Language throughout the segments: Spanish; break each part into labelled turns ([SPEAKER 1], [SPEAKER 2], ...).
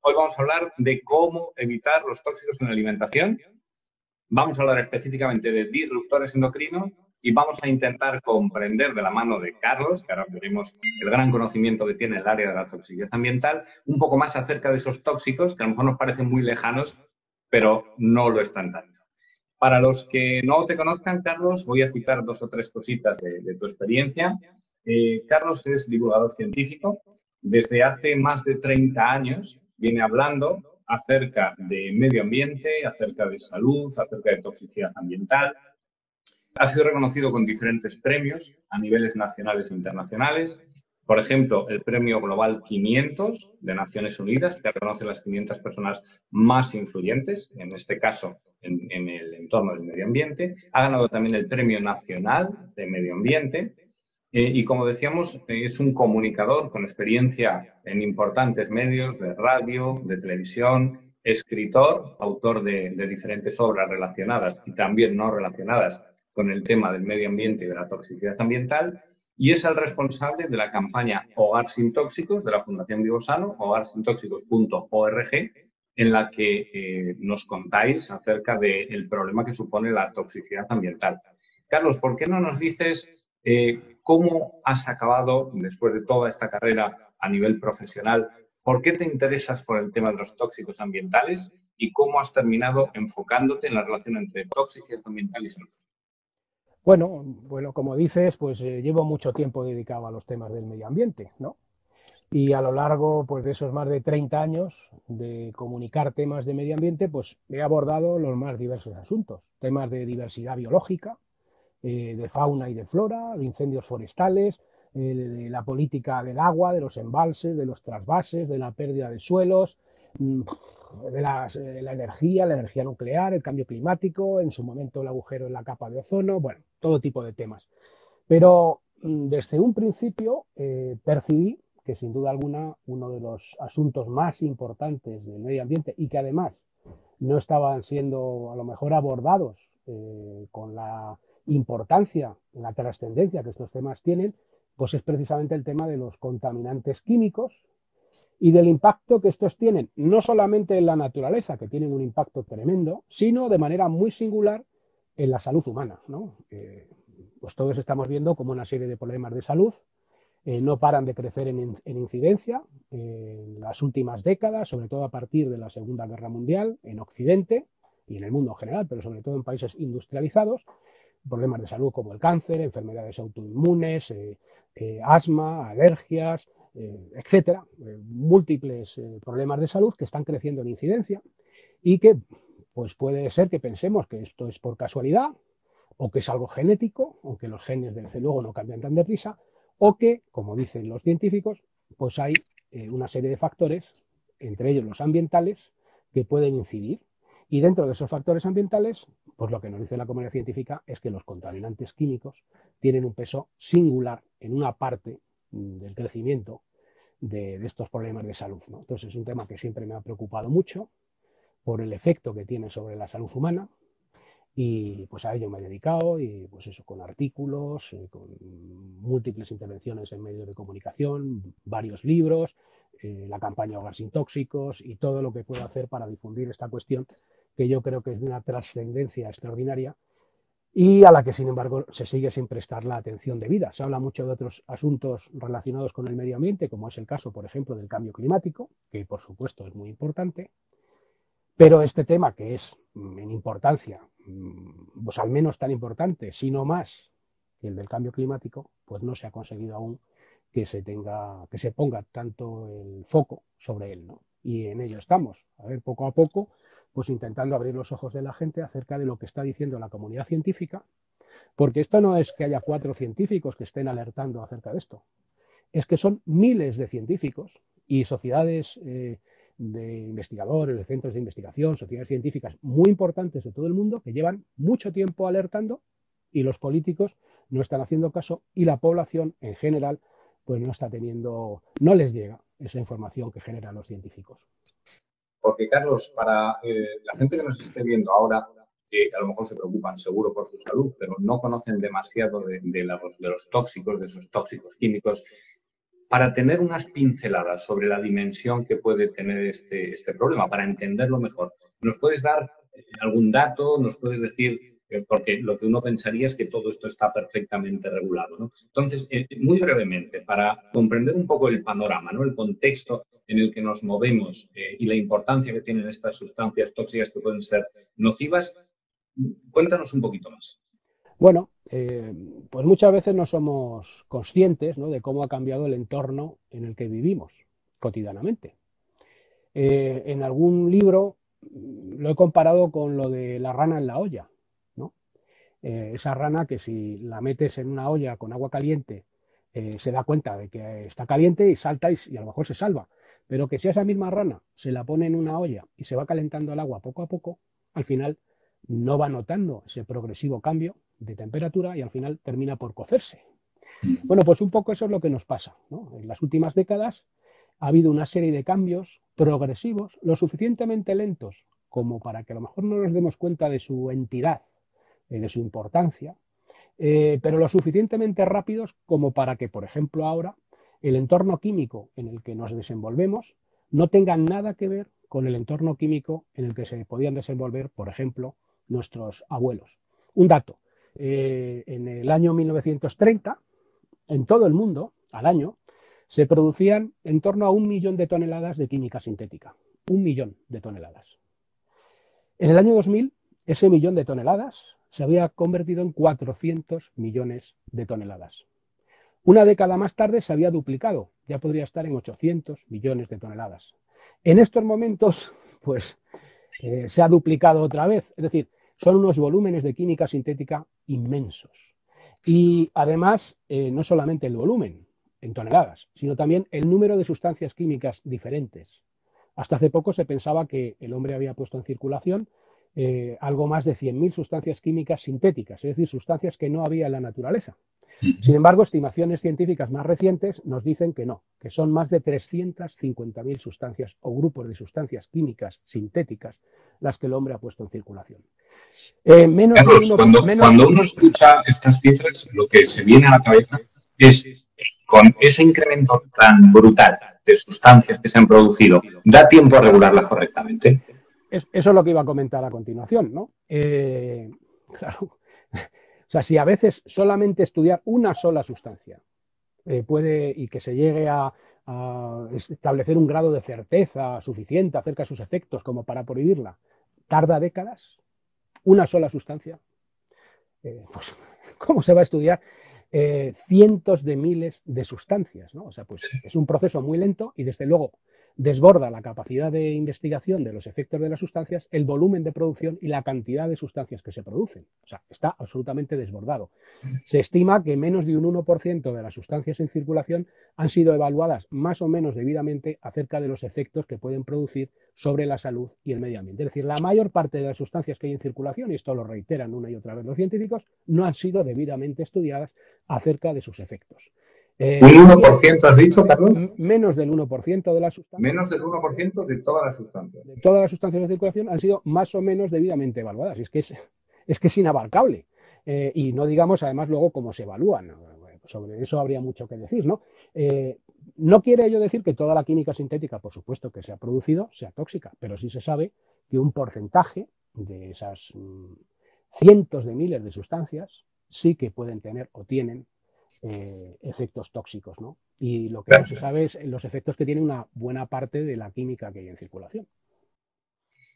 [SPEAKER 1] Hoy vamos a hablar de cómo evitar los tóxicos en la alimentación. Vamos a hablar específicamente de disruptores endocrinos y vamos a intentar comprender de la mano de Carlos, que ahora veremos el gran conocimiento que tiene en el área de la toxicidad ambiental, un poco más acerca de esos tóxicos que a lo mejor nos parecen muy lejanos, pero no lo están tanto. Para los que no te conozcan, Carlos, voy a citar 2 o 3 cositas de tu experiencia. Carlos es divulgador científico. Desde hace más de 30 años viene hablando acerca de medio ambiente, acerca de salud, acerca de toxicidad ambiental. Ha sido reconocido con diferentes premios a niveles nacionales e internacionales. Por ejemplo, el Premio Global 500 de Naciones Unidas, que reconoce las 500 personas más influyentes, en este caso en el entorno del medio ambiente. Ha ganado también el Premio Nacional de Medio Ambiente. Y como decíamos, es un comunicador con experiencia en importantes medios de radio, de televisión, escritor, autor de diferentes obras relacionadas y también no relacionadas con el tema del medio ambiente y de la toxicidad ambiental, y es el responsable de la campaña Hogar Sin Tóxicos de la Fundación Vivosano, hogarsintóxicos.org, en la que nos contáis acerca del problema que supone la toxicidad ambiental. Carlos, ¿por qué no nos dices cómo has acabado, después de toda esta carrera a nivel profesional, por qué te interesas por el tema de los tóxicos ambientales y cómo has terminado enfocándote en la relación entre toxicidad ambiental y salud?
[SPEAKER 2] Bueno, como dices, pues llevo mucho tiempo dedicado a los temas del medio ambiente, ¿no? Y a lo largo pues, de esos más de 30 años de comunicar temas de medio ambiente, pues he abordado los más diversos asuntos. Temas de diversidad biológica, de fauna y de flora, de incendios forestales, de la política del agua, de los embalses, de los trasvases, de la pérdida de suelos, de la energía nuclear, el cambio climático, en su momento el agujero en la capa de ozono, bueno, todo tipo de temas. Pero desde un principio percibí que sin duda alguna uno de los asuntos más importantes del medio ambiente y que además no estaban siendo a lo mejor abordados con la importancia, la trascendencia que estos temas tienen, pues es precisamente el tema de los contaminantes químicos y del impacto que estos tienen, no solamente en la naturaleza, que tienen un impacto tremendo, sino de manera muy singular en la salud humana, ¿no? Pues todos estamos viendo como una serie de problemas de salud no paran de crecer en incidencia en las últimas décadas, sobre todo a partir de la Segunda Guerra Mundial, en Occidente y en el mundo en general, pero sobre todo en países industrializados, problemas de salud como el cáncer, enfermedades autoinmunes, asma, alergias, etcétera, múltiples problemas de salud que están creciendo en incidencia y que pues puede ser que pensemos que esto es por casualidad o que es algo genético, aunque los genes desde luego no cambian tan deprisa, o que, como dicen los científicos, pues hay una serie de factores, entre ellos los ambientales, que pueden incidir. Y dentro de esos factores ambientales, pues lo que nos dice la comunidad científica es que los contaminantes químicos tienen un peso singular en una parte del crecimiento de estos problemas de salud, ¿no? Entonces es un tema que siempre me ha preocupado mucho por el efecto que tiene sobre la salud humana. Y pues a ello me he dedicado y pues eso, con artículos, con múltiples intervenciones en medios de comunicación, varios libros, la campaña Hogar Sin Tóxicos y todo lo que puedo hacer para difundir esta cuestión que yo creo que es de una trascendencia extraordinaria y a la que sin embargo se sigue sin prestar la atención debida. Se habla mucho de otros asuntos relacionados con el medio ambiente, como es el caso, por ejemplo, del cambio climático, que por supuesto es muy importante, pero este tema que es en importancia pues al menos tan importante, si no más, que el del cambio climático, pues no se ha conseguido aún que se ponga tanto el foco sobre él, ¿no? Y en ello estamos, a ver, poco a poco, pues intentando abrir los ojos de la gente acerca de lo que está diciendo la comunidad científica, porque esto no es que haya 4 científicos que estén alertando acerca de esto, es que son miles de científicos y sociedades de investigadores, de centros de investigación, sociedades científicas muy importantes de todo el mundo que llevan mucho tiempo alertando y los políticos no están haciendo caso y la población en general pues no les llega esa información que generan los científicos.
[SPEAKER 1] Porque, Carlos, para la gente que nos esté viendo ahora, que a lo mejor se preocupan seguro por su salud, pero no conocen demasiado de los tóxicos, de esos tóxicos químicos, para tener unas pinceladas sobre la dimensión que puede tener este problema, para entenderlo mejor. ¿Nos puedes dar algún dato? ¿Nos puedes decir? Porque lo que uno pensaría es que todo esto está perfectamente regulado, ¿no? Entonces, muy brevemente, para comprender un poco el panorama, ¿no? El contexto en el que nos movemos y la importancia que tienen estas sustancias tóxicas que pueden ser nocivas, cuéntanos un poquito más.
[SPEAKER 2] Bueno, pues muchas veces no somos conscientes, ¿no?, de cómo ha cambiado el entorno en el que vivimos cotidianamente. En algún libro lo he comparado con lo de la rana en la olla, ¿no? Esa rana que si la metes en una olla con agua caliente se da cuenta de que está caliente y salta y a lo mejor se salva. Pero que si a esa misma rana se la pone en una olla y se va calentando el agua poco a poco, al final no va notando ese progresivo cambio de temperatura y al final termina por cocerse. Bueno, pues un poco eso es lo que nos pasa, ¿no? En las últimas décadas ha habido una serie de cambios progresivos, lo suficientemente lentos como para que a lo mejor no nos demos cuenta de su entidad, de su importancia, pero lo suficientemente rápidos como para que, por ejemplo, ahora el entorno químico en el que nos desenvolvemos no tenga nada que ver con el entorno químico en el que se podían desenvolver, por ejemplo, nuestros abuelos. Un dato, en el año 1930, en todo el mundo, al año, se producían en torno a 1 millón de toneladas de química sintética. 1 millón de toneladas. En el año 2000, ese millón de toneladas se había convertido en 400 millones de toneladas. Una década más tarde se había duplicado, ya podría estar en 800 millones de toneladas. En estos momentos, pues, se ha duplicado otra vez, es decir, son unos volúmenes de química sintética inmensos. Y además, no solamente el volumen en toneladas, sino también el número de sustancias químicas diferentes. Hasta hace poco se pensaba que el hombre había puesto en circulación algo más de 100.000 sustancias químicas sintéticas, es decir, sustancias que no había en la naturaleza. Sin embargo, estimaciones científicas más recientes nos dicen que no, que son más de 350.000 sustancias o grupos de sustancias químicas sintéticas las que el hombre ha puesto en circulación.
[SPEAKER 1] Carlos, cuando uno escucha estas cifras, lo que se viene a la cabeza es, con ese incremento tan brutal de sustancias que se han producido, ¿da tiempo a regularlas correctamente?
[SPEAKER 2] Eso es lo que iba a comentar a continuación, ¿no? Claro. O sea, si a veces solamente estudiar una sola sustancia puede y que se llegue a establecer un grado de certeza suficiente acerca de sus efectos como para prohibirla, tarda décadas, una sola sustancia, pues, ¿cómo se va a estudiar cientos de miles de sustancias, ¿no? O sea, pues es un proceso muy lento y desde luego desborda la capacidad de investigación de los efectos de las sustancias, el volumen de producción y la cantidad de sustancias que se producen. O sea, está absolutamente desbordado. Se estima que menos de un 1% de las sustancias en circulación han sido evaluadas más o menos debidamente acerca de los efectos que pueden producir sobre la salud y el medio ambiente. Es decir, la mayor parte de las sustancias que hay en circulación, y esto lo reiteran una y otra vez los científicos, no han sido debidamente estudiadas acerca de sus efectos.
[SPEAKER 1] ¿Un 1% has dicho, Carlos?
[SPEAKER 2] Menos del 1% de las sustancias.
[SPEAKER 1] Menos del 1% de todas las sustancias.
[SPEAKER 2] De todas las sustancias de circulación han sido más o menos debidamente evaluadas. Es que es inabarcable. Y no digamos además luego cómo se evalúan. Sobre eso habría mucho que decir, ¿no? No quiere ello decir que toda la química sintética, por supuesto, que se ha producido sea tóxica, pero sí se sabe que un porcentaje de esas cientos de miles de sustancias sí que pueden tener o tienen efectos tóxicos, ¿no? Y lo que no se sabe es los efectos que tiene una buena parte de la química que hay en circulación.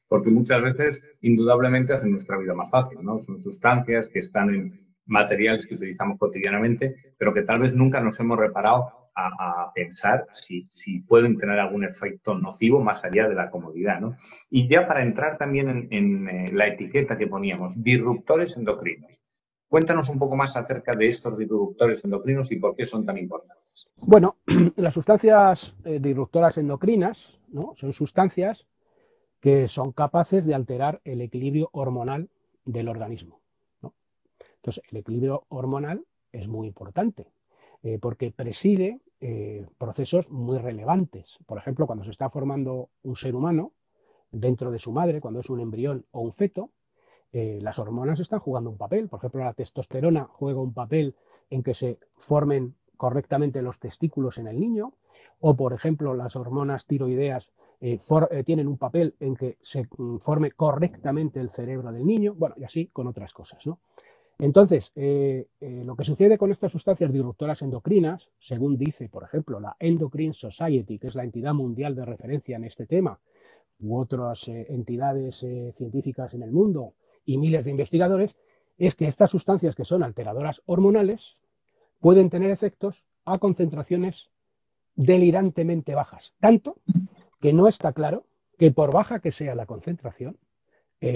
[SPEAKER 1] Porque muchas veces, indudablemente, hacen nuestra vida más fácil, ¿no? Son sustancias que están en materiales que utilizamos cotidianamente, pero que tal vez nunca nos hemos reparado a pensar si pueden tener algún efecto nocivo más allá de la comodidad, ¿no? Y ya para entrar también en la etiqueta que poníamos, disruptores endocrinos. Cuéntanos un poco más acerca de estos disruptores endocrinos y por qué son tan importantes.
[SPEAKER 2] Bueno, las sustancias disruptoras endocrinas, ¿no?, son sustancias que son capaces de alterar el equilibrio hormonal del organismo, ¿no? Entonces, el equilibrio hormonal es muy importante porque preside procesos muy relevantes. Por ejemplo, cuando se está formando un ser humano dentro de su madre, cuando es un embrión o un feto, las hormonas están jugando un papel. Por ejemplo, la testosterona juega un papel en que se formen correctamente los testículos en el niño, o por ejemplo las hormonas tiroideas tienen un papel en que se forme correctamente el cerebro del niño, bueno, y así con otras cosas, ¿no? Entonces, lo que sucede con estas sustancias disruptoras endocrinas, según dice, por ejemplo, la Endocrine Society, que es la entidad mundial de referencia en este tema, u otras entidades científicas en el mundo y miles de investigadores, es que estas sustancias que son alteradoras hormonales pueden tener efectos a concentraciones delirantemente bajas, tanto que no está claro que por baja que sea la concentración,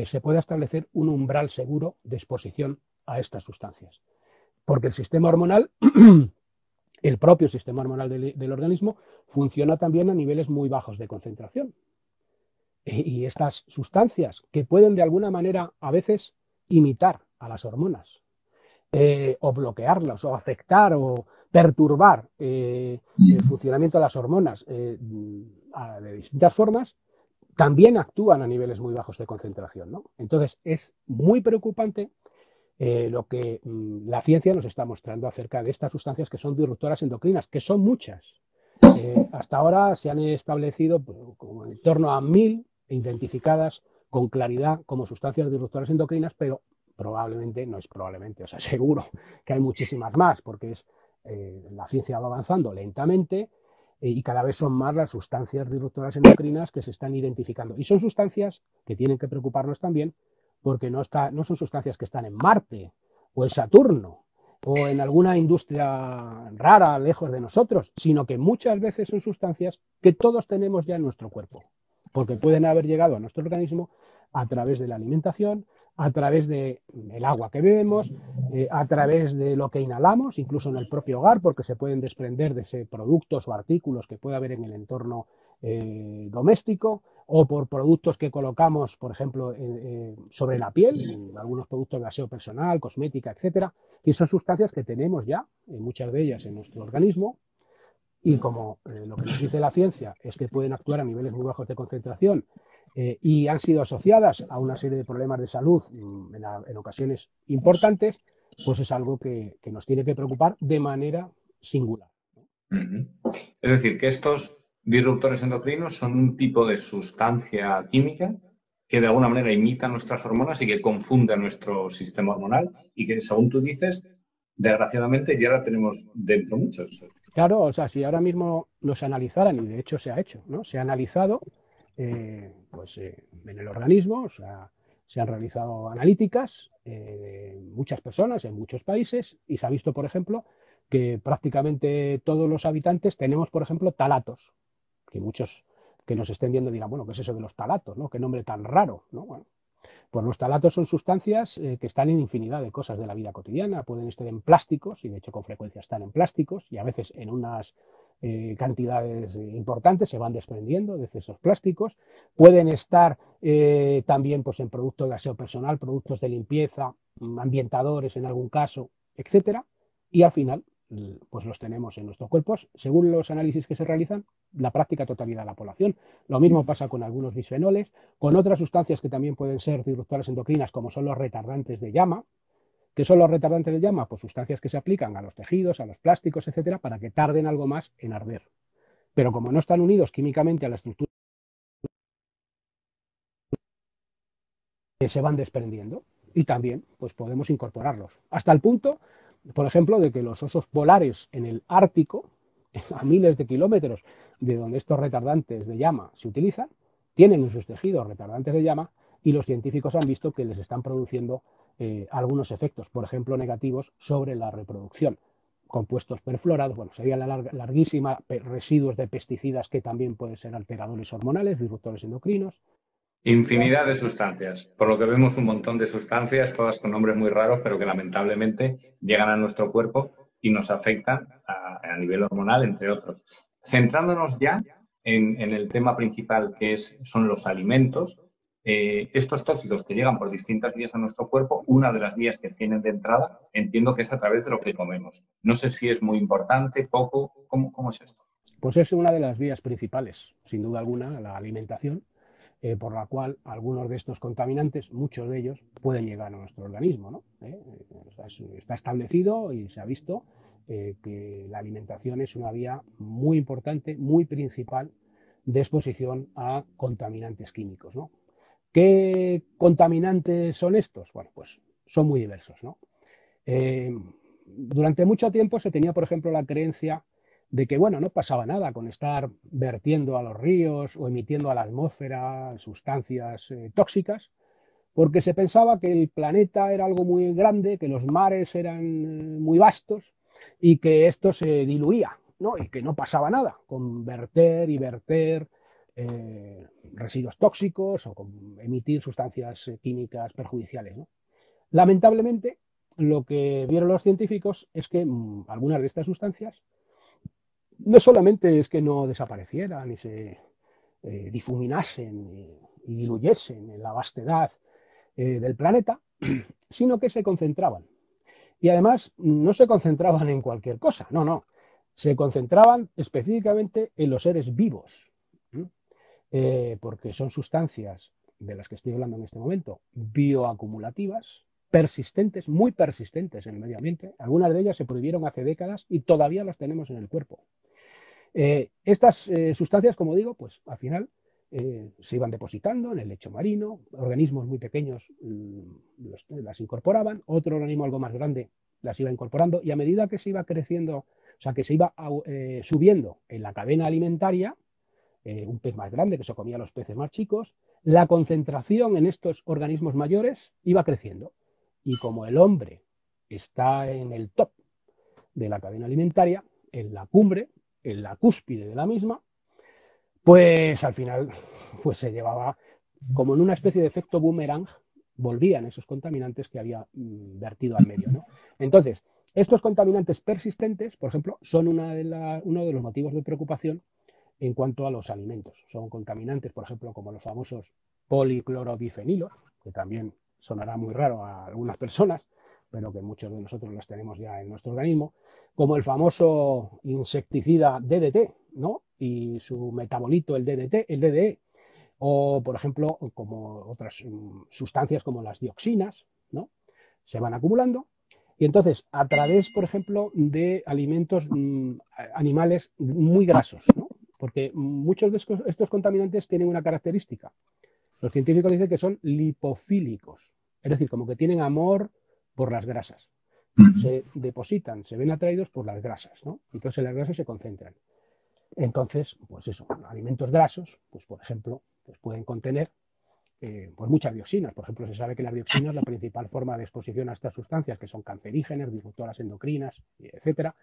[SPEAKER 2] se pueda establecer un umbral seguro de exposición a estas sustancias. Porque el sistema hormonal, el propio sistema hormonal del organismo, funciona también a niveles muy bajos de concentración. Y estas sustancias que pueden de alguna manera a veces imitar a las hormonas, o bloquearlas, o afectar, o perturbar el funcionamiento de las hormonas de distintas formas, también actúan a niveles muy bajos de concentración, ¿no? Entonces es muy preocupante lo que la ciencia nos está mostrando acerca de estas sustancias que son disruptoras endocrinas, que son muchas. Hasta ahora se han establecido como en torno a 1000 identificadas con claridad como sustancias disruptoras endocrinas, pero probablemente, no es probablemente, o sea, seguro que hay muchísimas más, porque la ciencia va avanzando lentamente y cada vez son más las sustancias disruptoras endocrinas que se están identificando. Y son sustancias que tienen que preocuparnos también, porque no son sustancias que están en Marte o en Saturno o en alguna industria rara lejos de nosotros, sino que muchas veces son sustancias que todos tenemos ya en nuestro cuerpo, porque pueden haber llegado a nuestro organismo a través de la alimentación, a través del agua que bebemos, a través de lo que inhalamos, incluso en el propio hogar, porque se pueden desprender de productos o artículos que pueda haber en el entorno doméstico, o por productos que colocamos, por ejemplo, sobre la piel, algunos productos de aseo personal, cosmética, etcétera, que son sustancias que tenemos ya, muchas de ellas en nuestro organismo, y como lo que nos dice la ciencia es que pueden actuar a niveles muy bajos de concentración y han sido asociadas a una serie de problemas de salud en ocasiones importantes, pues es algo que nos tiene que preocupar de manera singular.
[SPEAKER 1] Es decir, que estos disruptores endocrinos son un tipo de sustancia química que de alguna manera imita nuestras hormonas y que confunde nuestro sistema hormonal y que, según tú dices, desgraciadamente ya la tenemos dentro muchos.
[SPEAKER 2] Claro, o sea, si ahora mismo nos analizaran, y de hecho se ha hecho, ¿no? Se ha analizado en el organismo, o sea, se han realizado analíticas muchas personas en muchos países y se ha visto, por ejemplo, que prácticamente todos los habitantes tenemos, por ejemplo, talatos, que muchos que nos estén viendo dirán, bueno, ¿qué es eso de los talatos, no? Qué nombre tan raro, ¿no? Bueno, pues los talatos son sustancias que están en infinidad de cosas de la vida cotidiana, pueden estar en plásticos, y de hecho con frecuencia están en plásticos, y a veces en unas cantidades importantes se van desprendiendo de esos plásticos, pueden estar también pues, en productos de aseo personal, productos de limpieza, ambientadores en algún caso, etcétera, y al final pues los tenemos en nuestros cuerpos, según los análisis que se realizan, la práctica totalidad de la población. Lo mismo pasa con algunos bisfenoles, con otras sustancias que también pueden ser disruptoras endocrinas, como son los retardantes de llama. ¿Qué son los retardantes de llama? Pues sustancias que se aplican a los tejidos, a los plásticos, etcétera, para que tarden algo más en arder. Pero como no están unidos químicamente a la estructura, se van desprendiendo y también pues podemos incorporarlos. Hasta el punto, por ejemplo, de que los osos polares en el Ártico, a miles de kilómetros de donde estos retardantes de llama se utilizan, tienen en sus tejidos retardantes de llama y los científicos han visto que les están produciendo algunos efectos, por ejemplo, negativos sobre la reproducción. Compuestos perfluorados, bueno, sería la larguísima, residuos de pesticidas que también pueden ser alteradores hormonales, disruptores endocrinos.
[SPEAKER 1] Infinidad de sustancias. Por lo que vemos un montón de sustancias, todas con nombres muy raros, pero que lamentablemente llegan a nuestro cuerpo y nos afectan a nivel hormonal, entre otros. Centrándonos ya en el tema principal, que son los alimentos, estos tóxicos que llegan por distintas vías a nuestro cuerpo, una de las vías que tienen de entrada, entiendo que es a través de lo que comemos. No sé si es muy importante, poco, ¿cómo es esto?
[SPEAKER 2] Pues es una de las vías principales, sin duda alguna, la alimentación, por la cual algunos de estos contaminantes, muchos de ellos, pueden llegar a nuestro organismo, ¿no? O sea, está establecido y se ha visto que la alimentación es una vía muy importante, muy principal de exposición a contaminantes químicos, ¿no? ¿Qué contaminantes son estos? Bueno, pues son muy diversos, ¿no? Durante mucho tiempo se tenía, por ejemplo, la creencia de que, bueno, no pasaba nada con estar vertiendo a los ríos o emitiendo a la atmósfera sustancias tóxicas, porque se pensaba que el planeta era algo muy grande, que los mares eran muy vastos y que esto se diluía, ¿no? Y que no pasaba nada con verter y verter residuos tóxicos o con emitir sustancias químicas perjudiciales, ¿no? Lamentablemente, lo que vieron los científicos es que algunas de estas sustancias no solamente es que no desaparecieran y se difuminasen y diluyesen en la vastedad del planeta, sino que se concentraban. Y además no se concentraban en cualquier cosa, no, no. Se concentraban específicamente en los seres vivos, porque son sustancias de las que estoy hablando en este momento, bioacumulativas, persistentes, muy persistentes en el medio ambiente. Algunas de ellas se prohibieron hace décadas y todavía las tenemos en el cuerpo. Estas sustancias, como digo, pues al final se iban depositando en el lecho marino, organismos muy pequeños las incorporaban, otro organismo algo más grande las iba incorporando y a medida que se iba creciendo, o sea, que se iba subiendo en la cadena alimentaria, un pez más grande que se comía a los peces más chicos, la concentración en estos organismos mayores iba creciendo. Y como el hombre está en el top de la cadena alimentaria, en la cumbre, en la cúspide de la misma, pues al final pues se llevaba como en una especie de efecto boomerang, volvían esos contaminantes que había vertido al medio, ¿no? Entonces, estos contaminantes persistentes, por ejemplo, son uno de los motivos de preocupación en cuanto a los alimentos. Son contaminantes, por ejemplo, como los famosos policlorodifenilos, que también sonará muy raro a algunas personas, pero que muchos de nosotros los tenemos ya en nuestro organismo, como el famoso insecticida DDT, ¿no? Y su metabolito, el DDT, el DDE, o por ejemplo, como otras sustancias como las dioxinas, ¿no? Se van acumulando y entonces a través, por ejemplo, de alimentos animales muy grasos, ¿no? Porque muchos de estos contaminantes tienen una característica. Los científicos dicen que son lipofílicos, es decir, como que tienen amor por las grasas. Se depositan, se ven atraídos por las grasas, ¿no? Entonces las grasas se concentran. Entonces, pues eso, alimentos grasos, pues por ejemplo, pues pueden contener pues muchas dioxinas. Por ejemplo, se sabe que las dioxinas, la principal forma de exposición a estas sustancias, que son cancerígenas, disruptoras endocrinas, etcétera,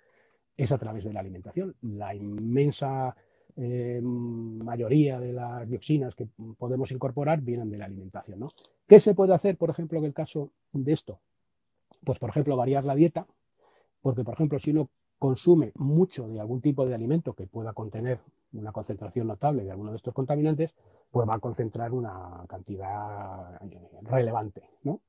[SPEAKER 2] es a través de la alimentación. La inmensa mayoría de las dioxinas que podemos incorporar vienen de la alimentación, ¿no? ¿Qué se puede hacer, por ejemplo, en el caso de esto? Pues, por ejemplo, variar la dieta, porque, por ejemplo, si uno consume mucho de algún tipo de alimento que pueda contener una concentración notable de alguno de estos contaminantes, pues va a concentrar una cantidad relevante, ¿no?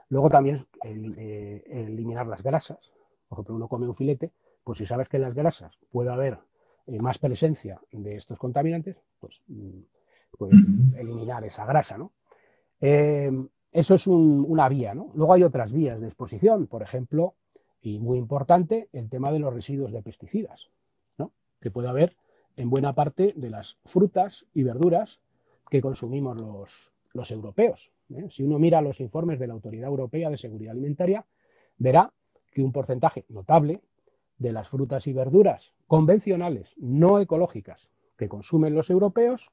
[SPEAKER 2] Luego también eliminar las grasas. Por ejemplo, uno come un filete, pues si sabes que en las grasas puede haber más presencia de estos contaminantes, pues eliminar esa grasa, ¿no? Eso es una vía, ¿no? Luego hay otras vías de exposición, por ejemplo, y muy importante, el tema de los residuos de pesticidas, ¿no? Que puede haber en buena parte de las frutas y verduras que consumimos los europeos, ¿eh? Si uno mira los informes de la Autoridad Europea de Seguridad Alimentaria, verá que un porcentaje notable de las frutas y verduras convencionales, no ecológicas, que consumen los europeos,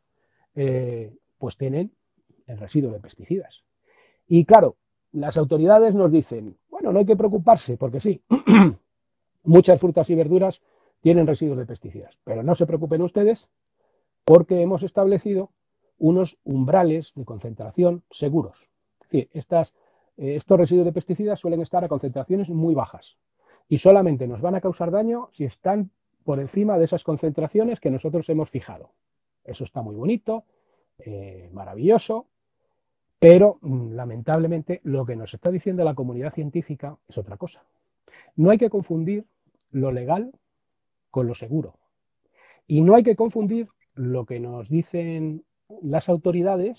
[SPEAKER 2] pues tienen el residuo de pesticidas. Y claro, las autoridades nos dicen, bueno, no hay que preocuparse, porque sí, muchas frutas y verduras tienen residuos de pesticidas, pero no se preocupen ustedes porque hemos establecido unos umbrales de concentración seguros. Es decir, estos residuos de pesticidas suelen estar a concentraciones muy bajas y solamente nos van a causar daño si están por encima de esas concentraciones que nosotros hemos fijado. Eso está muy bonito, maravilloso, pero lamentablemente lo que nos está diciendo la comunidad científica es otra cosa. No hay que confundir lo legal con lo seguro. Y no hay que confundir lo que nos dicen las autoridades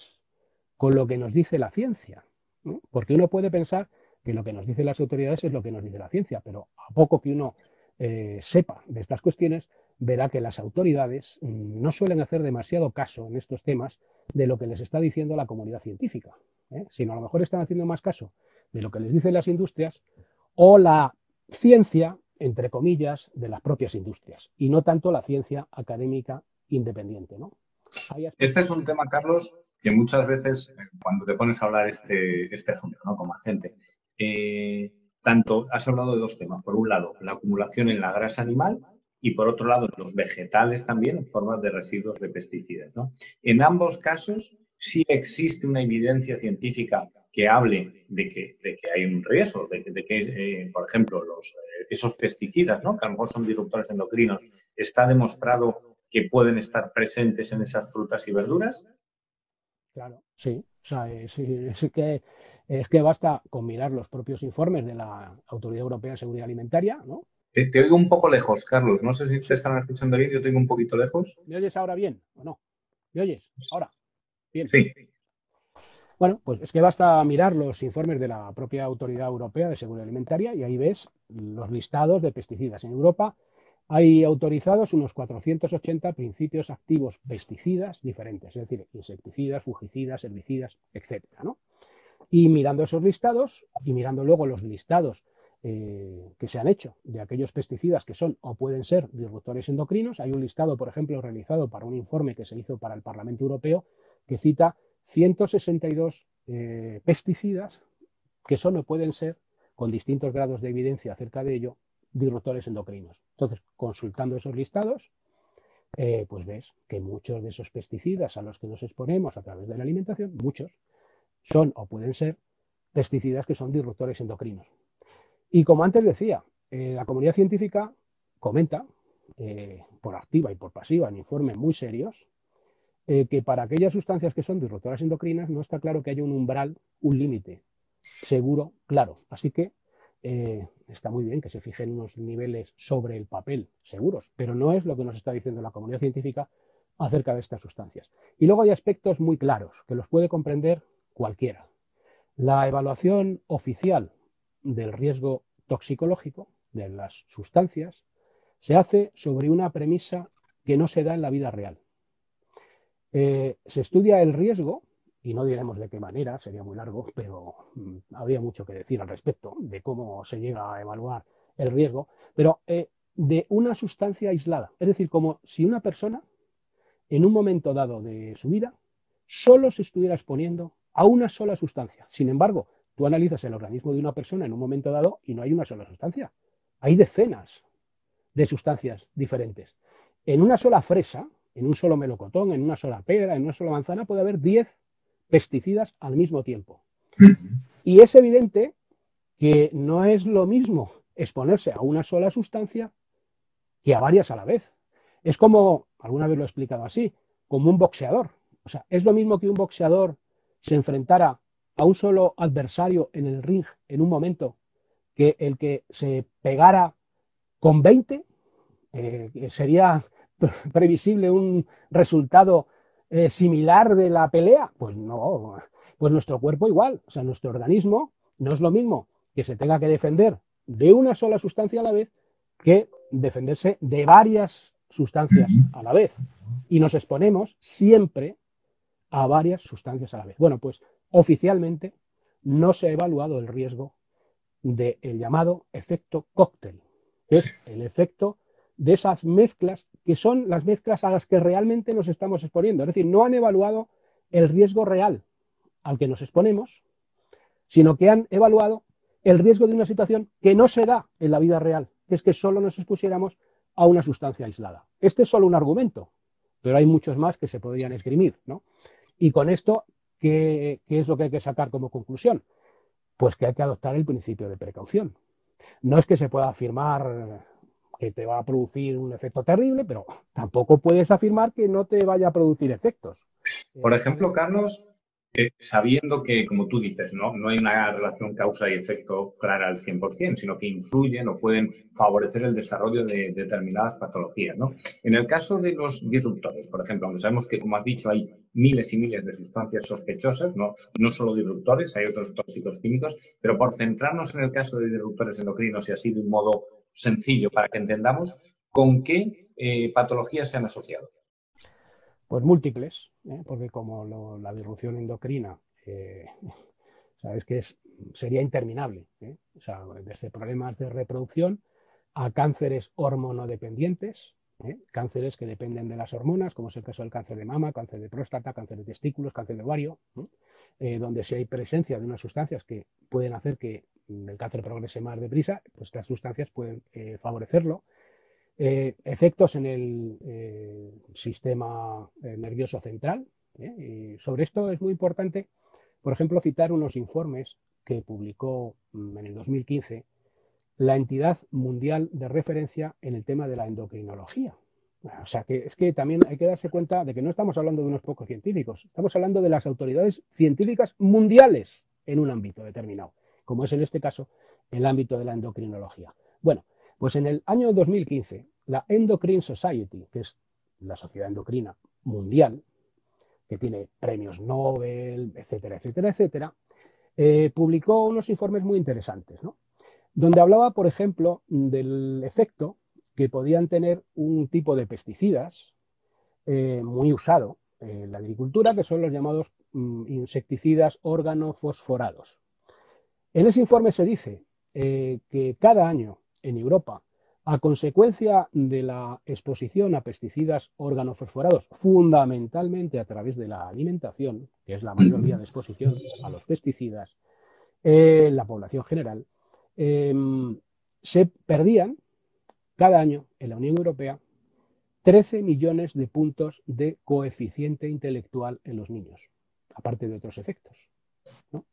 [SPEAKER 2] con lo que nos dice la ciencia, ¿no? Porque uno puede pensar que lo que nos dicen las autoridades es lo que nos dice la ciencia, pero a poco que uno sepa de estas cuestiones, verá que las autoridades no suelen hacer demasiado caso en estos temas de lo que les está diciendo la comunidad científica, sino a lo mejor están haciendo más caso de lo que les dicen las industrias o la ciencia, entre comillas, de las propias industrias, y no tanto la ciencia académica independiente, ¿no?
[SPEAKER 1] Este es un tema, Carlos, que muchas veces cuando te pones a hablar este asunto, ¿no? Como agente, tanto has hablado de dos temas. Por un lado, la acumulación en la grasa animal y por otro lado, los vegetales también en forma de residuos de pesticidas, ¿no? En ambos casos sí existe una evidencia científica que hable de que hay un riesgo, de que por ejemplo, esos pesticidas, ¿no? Que a lo mejor son disruptores endocrinos, está demostrado que pueden estar presentes en esas frutas y verduras.
[SPEAKER 2] Claro, sí. O sea, es que basta con mirar los propios informes de la Autoridad Europea de Seguridad Alimentaria, ¿no?
[SPEAKER 1] Te oigo un poco lejos, Carlos. No sé si te
[SPEAKER 2] Sí.
[SPEAKER 1] están escuchando bien, yo tengo un poquito lejos.
[SPEAKER 2] ¿Me oyes ahora bien o no? ¿Me oyes? Ahora. Bien.
[SPEAKER 1] Sí.
[SPEAKER 2] Bueno, pues es que basta mirar los informes de la propia Autoridad Europea de Seguridad Alimentaria y ahí ves los listados de pesticidas. En Europa hay autorizados unos 480 principios activos pesticidas diferentes, es decir, insecticidas, fungicidas, herbicidas, etcétera, ¿no? Y mirando esos listados y mirando luego los listados que se han hecho de aquellos pesticidas que son o pueden ser disruptores endocrinos, hay un listado, por ejemplo, realizado para un informe que se hizo para el Parlamento Europeo que cita 162 pesticidas que son o pueden ser, con distintos grados de evidencia acerca de ello, disruptores endocrinos. Entonces, consultando esos listados, pues ves que muchos de esos pesticidas a los que nos exponemos a través de la alimentación, muchos, son o pueden ser pesticidas que son disruptores endocrinos. Y como antes decía, la comunidad científica comenta, por activa y por pasiva, en informes muy serios, que para aquellas sustancias que son disruptoras endocrinas no está claro que haya un umbral, un límite seguro, claro. Así que está muy bien que se fijen unos niveles sobre el papel seguros, pero no es lo que nos está diciendo la comunidad científica acerca de estas sustancias. Y luego hay aspectos muy claros que los puede comprender cualquiera. La evaluación oficial del riesgo toxicológico de las sustancias se hace sobre una premisa que no se da en la vida real. Se estudia el riesgo, y no diremos de qué manera, sería muy largo, pero habría mucho que decir al respecto de cómo se llega a evaluar el riesgo, pero de una sustancia aislada. Es decir, como si una persona, en un momento dado de su vida, solo se estuviera exponiendo a una sola sustancia. Sin embargo, tú analizas el organismo de una persona en un momento dado y no hay una sola sustancia. Hay decenas de sustancias diferentes. En una sola fresa, en un solo melocotón, en una sola pera, en una sola manzana, puede haber 10 pesticidas al mismo tiempo. Y es evidente que no es lo mismo exponerse a una sola sustancia que a varias a la vez. Es como, alguna vez lo he explicado así, como un boxeador. O sea, es lo mismo que un boxeador se enfrentara a un solo adversario en el ring en un momento que el que se pegara con 20, sería previsible un resultado similar de la pelea. Pues no, pues nuestro cuerpo igual, o sea, nuestro organismo no es lo mismo que se tenga que defender de una sola sustancia a la vez que defenderse de varias sustancias a la vez. Y nos exponemos siempre a varias sustancias a la vez. Bueno, pues oficialmente no se ha evaluado el riesgo del llamado efecto cóctel, que es el efecto de esas mezclas que son las mezclas a las que realmente nos estamos exponiendo. Es decir, no han evaluado el riesgo real al que nos exponemos, sino que han evaluado el riesgo de una situación que no se da en la vida real, que es que solo nos expusiéramos a una sustancia aislada. Este es solo un argumento, pero hay muchos más que se podrían esgrimir, ¿no? Y con esto, ¿qué es lo que hay que sacar como conclusión? Pues que hay que adoptar el principio de precaución. No es que se pueda afirmar que te va a producir un efecto terrible, pero tampoco puedes afirmar que no te vaya a producir efectos.
[SPEAKER 1] Por ejemplo, Carlos, sabiendo que, como tú dices, no hay una relación causa y efecto clara al 100%, sino que influyen o pueden favorecer el desarrollo de determinadas patologías, ¿no? En el caso de los disruptores, por ejemplo, aunque sabemos que, como has dicho, hay miles y miles de sustancias sospechosas, no solo disruptores, hay otros tóxicos químicos, pero por centrarnos en el caso de disruptores endocrinos y así de un modo sencillo para que entendamos con qué patologías se han asociado.
[SPEAKER 2] Pues múltiples, porque como la disrupción endocrina, sabes que sería interminable, o sea, desde problemas de reproducción a cánceres hormonodependientes, cánceres que dependen de las hormonas, como es el caso del cáncer de mama, cáncer de próstata, cáncer de testículos, cáncer de ovario, donde si hay presencia de unas sustancias que pueden hacer que el cáncer progrese más deprisa, pues estas sustancias pueden favorecerlo. Efectos en el sistema nervioso central. Y sobre esto es muy importante, por ejemplo, citar unos informes que publicó en el 2015 la entidad mundial de referencia en el tema de la endocrinología. O sea, que es que también hay que darse cuenta de que no estamos hablando de unos pocos científicos, estamos hablando de las autoridades científicas mundiales en un ámbito determinado, como es en este caso el ámbito de la endocrinología. Bueno, pues en el año 2015, la Endocrine Society, que es la sociedad endocrina mundial, que tiene premios Nobel, etcétera, etcétera, etcétera, publicó unos informes muy interesantes, ¿no? Donde hablaba, por ejemplo, del efecto que podían tener un tipo de pesticidas muy usado en la agricultura, que son los llamados insecticidas organofosforados. En ese informe se dice que cada año en Europa, a consecuencia de la exposición a pesticidas organofosforados, fundamentalmente a través de la alimentación, que es la mayor vía de exposición a los pesticidas, en la población general, se perdían cada año en la Unión Europea 13 millones de puntos de coeficiente intelectual en los niños, aparte de otros efectos, ¿no?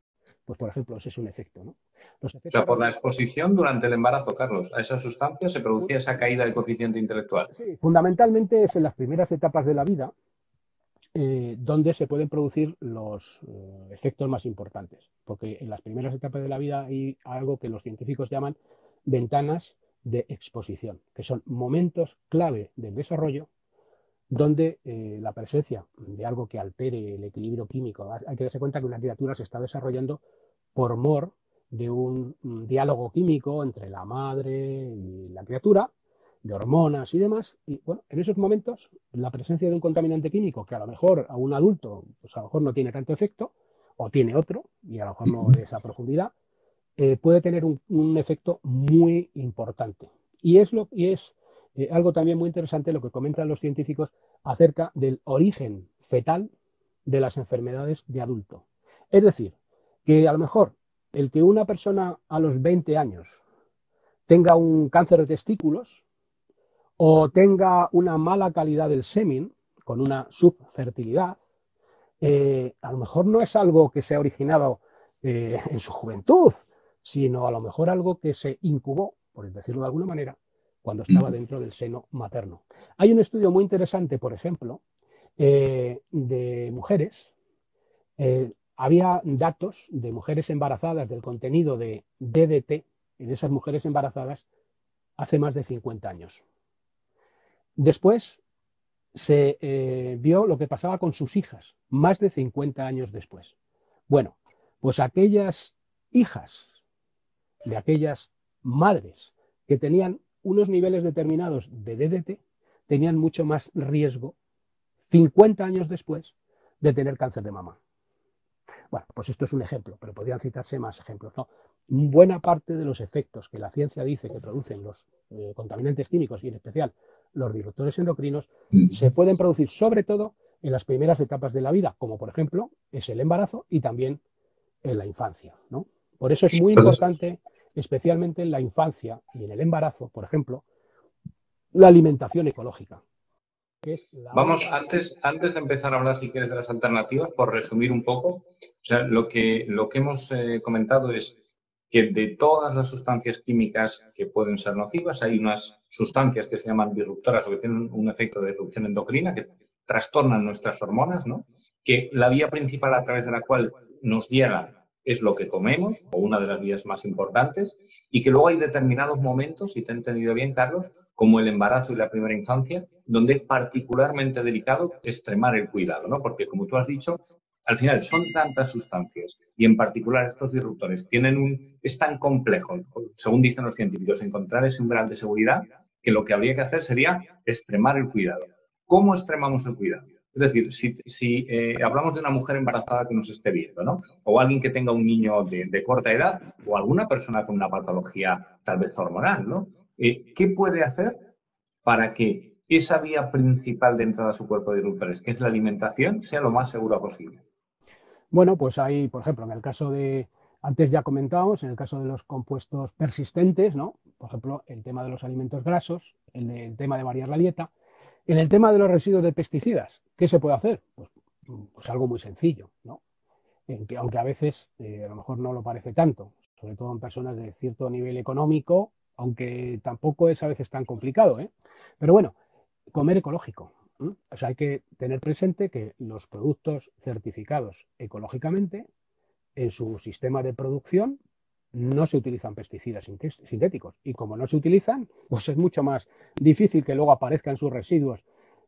[SPEAKER 2] Pues, por ejemplo, ese es un efecto, ¿no?
[SPEAKER 1] O sea, por la exposición durante el embarazo, Carlos, a esa sustancia se producía esa caída del coeficiente intelectual.
[SPEAKER 2] Sí, fundamentalmente es en las primeras etapas de la vida donde se pueden producir los efectos más importantes, porque en las primeras etapas de la vida hay algo que los científicos llaman ventanas de exposición, que son momentos clave del desarrollo donde la presencia de algo que altere el equilibrio químico, hay que darse cuenta que una criatura se está desarrollando por mor de un diálogo químico entre la madre y la criatura, de hormonas y demás, y bueno, en esos momentos la presencia de un contaminante químico que a lo mejor a un adulto, pues a lo mejor no tiene tanto efecto, o tiene otro, y a lo mejor no de esa profundidad, puede tener un efecto muy importante. Y es algo también muy interesante lo que comentan los científicos acerca del origen fetal de las enfermedades de adulto. Es decir, que a lo mejor el que una persona a los 20 años tenga un cáncer de testículos o tenga una mala calidad del semen, con una subfertilidad, a lo mejor no es algo que se ha originado en su juventud, sino a lo mejor algo que se incubó, por decirlo de alguna manera, cuando estaba dentro del seno materno. Hay un estudio muy interesante, por ejemplo, de mujeres. Había datos de mujeres embarazadas del contenido de DDT en esas mujeres embarazadas hace más de 50 años. Después se vio lo que pasaba con sus hijas, más de 50 años después. Bueno, pues aquellas hijas de aquellas madres que tenían unos niveles determinados de DDT tenían mucho más riesgo 50 años después de tener cáncer de mama. Bueno, pues esto es un ejemplo, pero podrían citarse más ejemplos, ¿no? Buena parte de los efectos que la ciencia dice que producen los contaminantes químicos y en especial los disruptores endocrinos se pueden producir sobre todo en las primeras etapas de la vida, como por ejemplo es el embarazo y también en la infancia, ¿no? Por eso es muy importante, especialmente en la infancia y en el embarazo, por ejemplo, la alimentación ecológica.
[SPEAKER 1] Vamos, antes de empezar a hablar, si quieres, de las alternativas, por resumir un poco, o sea, lo que hemos comentado es que de todas las sustancias químicas que pueden ser nocivas, hay unas sustancias que se llaman disruptoras o que tienen un efecto de disrupción endocrina, que trastornan nuestras hormonas, ¿no? Que la vía principal a través de la cual nos llegan es lo que comemos, o una de las vías más importantes, y que luego hay determinados momentos, si te he entendido bien, Carlos, como el embarazo y la primera infancia, donde es particularmente delicado extremar el cuidado, ¿no? Porque, como tú has dicho, al final son tantas sustancias y en particular estos disruptores es tan complejo, según dicen los científicos, encontrar ese umbral de seguridad que lo que habría que hacer sería extremar el cuidado. ¿Cómo extremamos el cuidado? Es decir, si hablamos de una mujer embarazada que nos esté viendo, ¿no? O alguien que tenga un niño de corta edad o alguna persona con una patología tal vez hormonal, ¿no? ¿Qué puede hacer para que esa vía principal de entrada a su cuerpo de disruptores, que es la alimentación, sea lo más segura posible?
[SPEAKER 2] Bueno, pues hay, por ejemplo, en el caso de, antes ya comentábamos, en el caso de los compuestos persistentes, ¿no? Por ejemplo, el tema de los alimentos grasos, el tema de variar la dieta. En el tema de los residuos de pesticidas, ¿qué se puede hacer? Pues algo muy sencillo, ¿no? Aunque a veces a lo mejor no lo parece tanto, sobre todo en personas de cierto nivel económico, aunque tampoco es a veces tan complicado, ¿eh? Pero bueno, comer ecológico. O sea, hay que tener presente que los productos certificados ecológicamente, en su sistema de producción, no se utilizan pesticidas sintéticos. Y como no se utilizan, pues es mucho más difícil que luego aparezcan sus residuos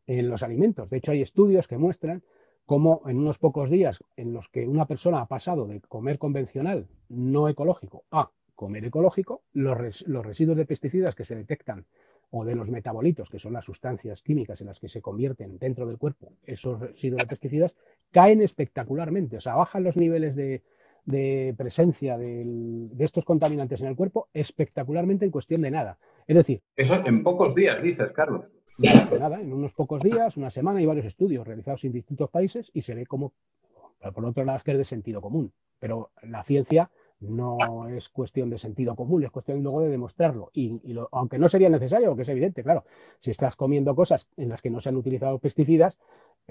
[SPEAKER 2] en los alimentos. De hecho, hay estudios que muestran cómo en unos pocos días en los que una persona ha pasado de comer convencional, no ecológico, a comer ecológico, los residuos de pesticidas que se detectan o de los metabolitos, que son las sustancias químicas en las que se convierten dentro del cuerpo esos residuos de pesticidas, caen espectacularmente. O sea, bajan los niveles de presencia de estos contaminantes en el cuerpo espectacularmente en cuestión de nada. Es decir,
[SPEAKER 1] eso en pocos días, dices, Carlos.
[SPEAKER 2] Nada, en unos pocos días, una semana, hay varios estudios realizados en distintos países y se ve como, por otro lado, es que es de sentido común. Pero la ciencia no es cuestión de sentido común, es cuestión luego de demostrarlo. Aunque no sería necesario, porque es evidente, claro, si estás comiendo cosas en las que no se han utilizado pesticidas,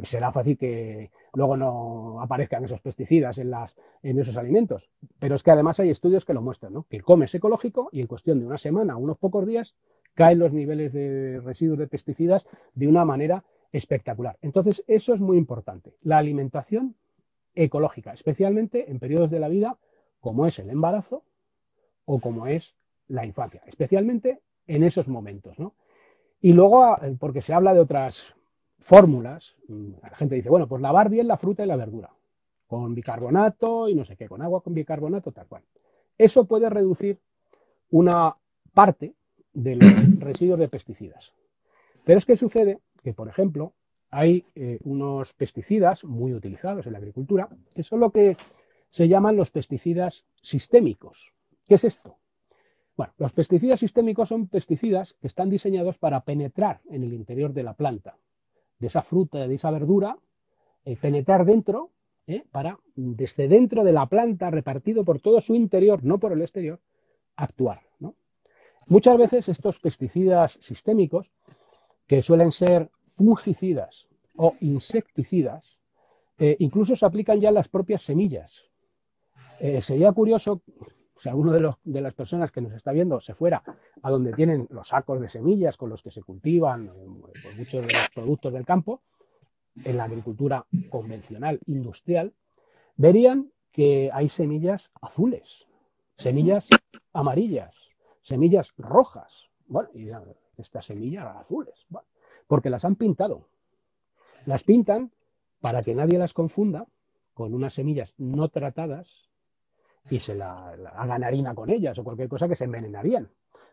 [SPEAKER 2] será fácil que luego no aparezcan esos pesticidas en esos alimentos. Pero es que además hay estudios que lo muestran, ¿no? Que comes ecológico y en cuestión de una semana, unos pocos días, caen los niveles de residuos de pesticidas de una manera espectacular. Entonces, eso es muy importante. La alimentación ecológica, especialmente en periodos de la vida como es el embarazo o como es la infancia, especialmente en esos momentos, ¿no? Y luego, porque se habla de otras fórmulas, la gente dice, bueno, pues lavar bien la fruta y la verdura, con bicarbonato y no sé qué, con agua con bicarbonato, tal cual. Eso puede reducir una parte de los residuos de pesticidas. Pero es que sucede que, por ejemplo, hay unos pesticidas muy utilizados en la agricultura que son lo que se llaman los pesticidas sistémicos. ¿Qué es esto? Bueno, los pesticidas sistémicos son pesticidas que están diseñados para penetrar en el interior de la planta, de esa fruta, de esa verdura, penetrar dentro, para desde dentro de la planta, repartido por todo su interior, no por el exterior, actuar, ¿no? Muchas veces estos pesticidas sistémicos, que suelen ser fungicidas o insecticidas, incluso se aplican ya en las propias semillas. Sería curioso si alguno de las personas que nos está viendo se fuera a donde tienen los sacos de semillas con los que se cultivan pues muchos de los productos del campo, en la agricultura convencional, industrial, verían que hay semillas azules, semillas amarillas, semillas rojas. Bueno, y estas semillas azules, bueno, porque las han pintado. Las pintan para que nadie las confunda con unas semillas no tratadas y se la hagan harina con ellas o cualquier cosa que se envenenarían.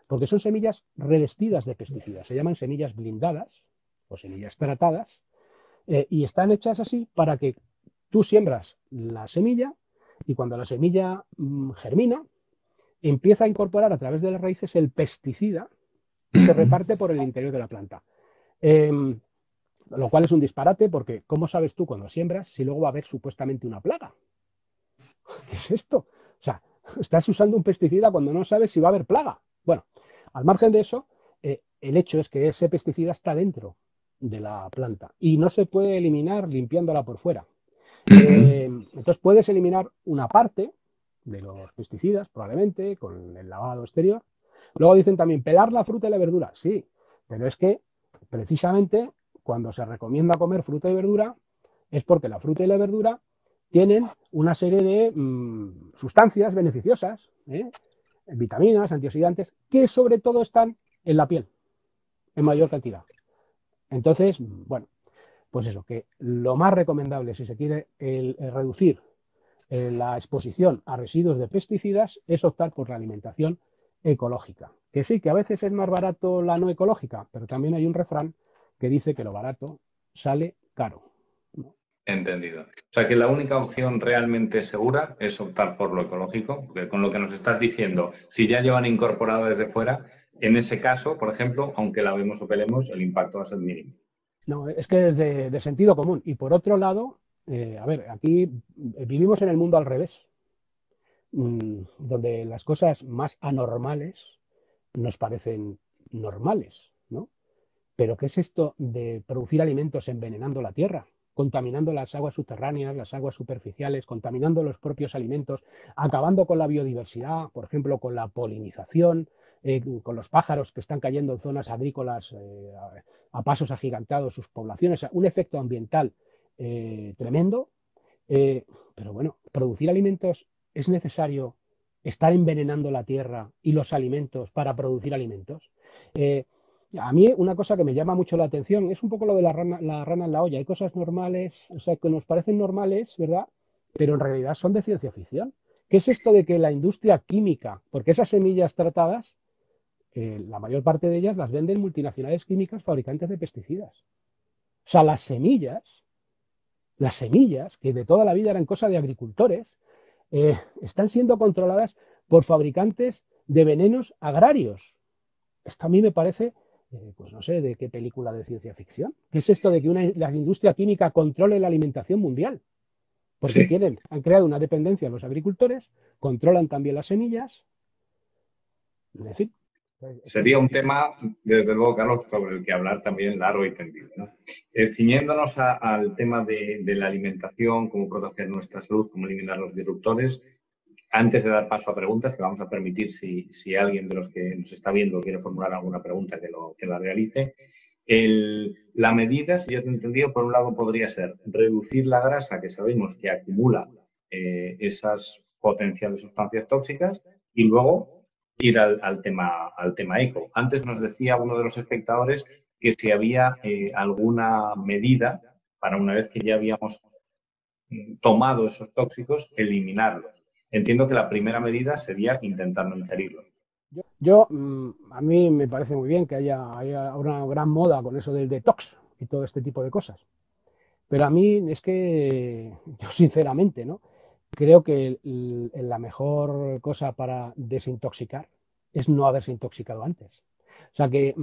[SPEAKER 2] Porque son semillas revestidas de pesticidas. Se llaman semillas blindadas o semillas tratadas y están hechas así para que tú siembras la semilla y cuando la semilla germina, empieza a incorporar a través de las raíces el pesticida que se reparte por el interior de la planta. Lo cual es un disparate porque ¿cómo sabes tú cuando siembras si luego va a haber supuestamente una plaga? ¿Qué es esto? O sea, estás usando un pesticida cuando no sabes si va a haber plaga. Bueno, al margen de eso, el hecho es que ese pesticida está dentro de la planta y no se puede eliminar limpiándola por fuera. Entonces puedes eliminar una parte de los pesticidas, probablemente, con el lavado exterior. Luego dicen también pelar la fruta y la verdura. Sí, pero es que precisamente cuando se recomienda comer fruta y verdura es porque la fruta y la verdura tienen una serie de sustancias beneficiosas, vitaminas, antioxidantes, que sobre todo están en la piel, en mayor cantidad. Entonces, bueno, pues eso, que lo más recomendable si se quiere reducir la exposición a residuos de pesticidas es optar por la alimentación ecológica. Que sí, que a veces es más barato la no ecológica, pero también hay un refrán que dice que lo barato sale caro.
[SPEAKER 1] Entendido. O sea que la única opción realmente segura es optar por lo ecológico, porque con lo que nos estás diciendo, si ya llevan incorporado desde fuera, en ese caso, por ejemplo, aunque lavemos o pelemos, el impacto va a ser mínimo.
[SPEAKER 2] No, es que es de sentido común. Y por otro lado, a ver, aquí vivimos en el mundo al revés, donde las cosas más anormales nos parecen normales, ¿no? Pero ¿qué es esto de producir alimentos envenenando la tierra, contaminando las aguas subterráneas, las aguas superficiales, contaminando los propios alimentos, acabando con la biodiversidad, por ejemplo, con la polinización, con los pájaros que están cayendo en zonas agrícolas a pasos agigantados sus poblaciones, o sea, un efecto ambiental tremendo? Pero bueno, producir alimentos es necesario estar envenenando la tierra y los alimentos para producir alimentos. Eh, a mí una cosa que me llama mucho la atención es un poco lo de la rana en la olla. Hay cosas normales, o sea, que nos parecen normales, ¿verdad? Pero en realidad son de ciencia ficción. ¿Qué es esto de que la industria química, porque esas semillas tratadas, la mayor parte de ellas las venden multinacionales químicas fabricantes de pesticidas? O sea, las semillas, que de toda la vida eran cosa de agricultores, están siendo controladas por fabricantes de venenos agrarios. Esto a mí me parece, pues no sé de qué película de ciencia ficción. ¿Qué es esto de que la industria química controle la alimentación mundial? Porque
[SPEAKER 1] Sí.
[SPEAKER 2] han creado una dependencia los agricultores, controlan también las semillas, en fin.
[SPEAKER 1] Sería un tema, desde luego, Carlos, sobre el que hablar también largo y tendido, ¿no? Ciñéndonos al tema de la alimentación, cómo proteger nuestra salud, cómo eliminar los disruptores, antes de dar paso a preguntas, que vamos a permitir si alguien de los que nos está viendo quiere formular alguna pregunta que la realice. La medida, si yo te he entendido, por un lado podría ser reducir la grasa que sabemos que acumula esas potenciales sustancias tóxicas y luego ir al tema eco. Antes nos decía uno de los espectadores que si había alguna medida para una vez que ya habíamos tomado esos tóxicos, eliminarlos. Entiendo que la primera medida sería intentar no ingerirlos.
[SPEAKER 2] A mí me parece muy bien que haya una gran moda con eso del detox y todo este tipo de cosas. Pero a mí es que, yo sinceramente, ¿no? Creo que la mejor cosa para desintoxicar es no haberse intoxicado antes. O sea que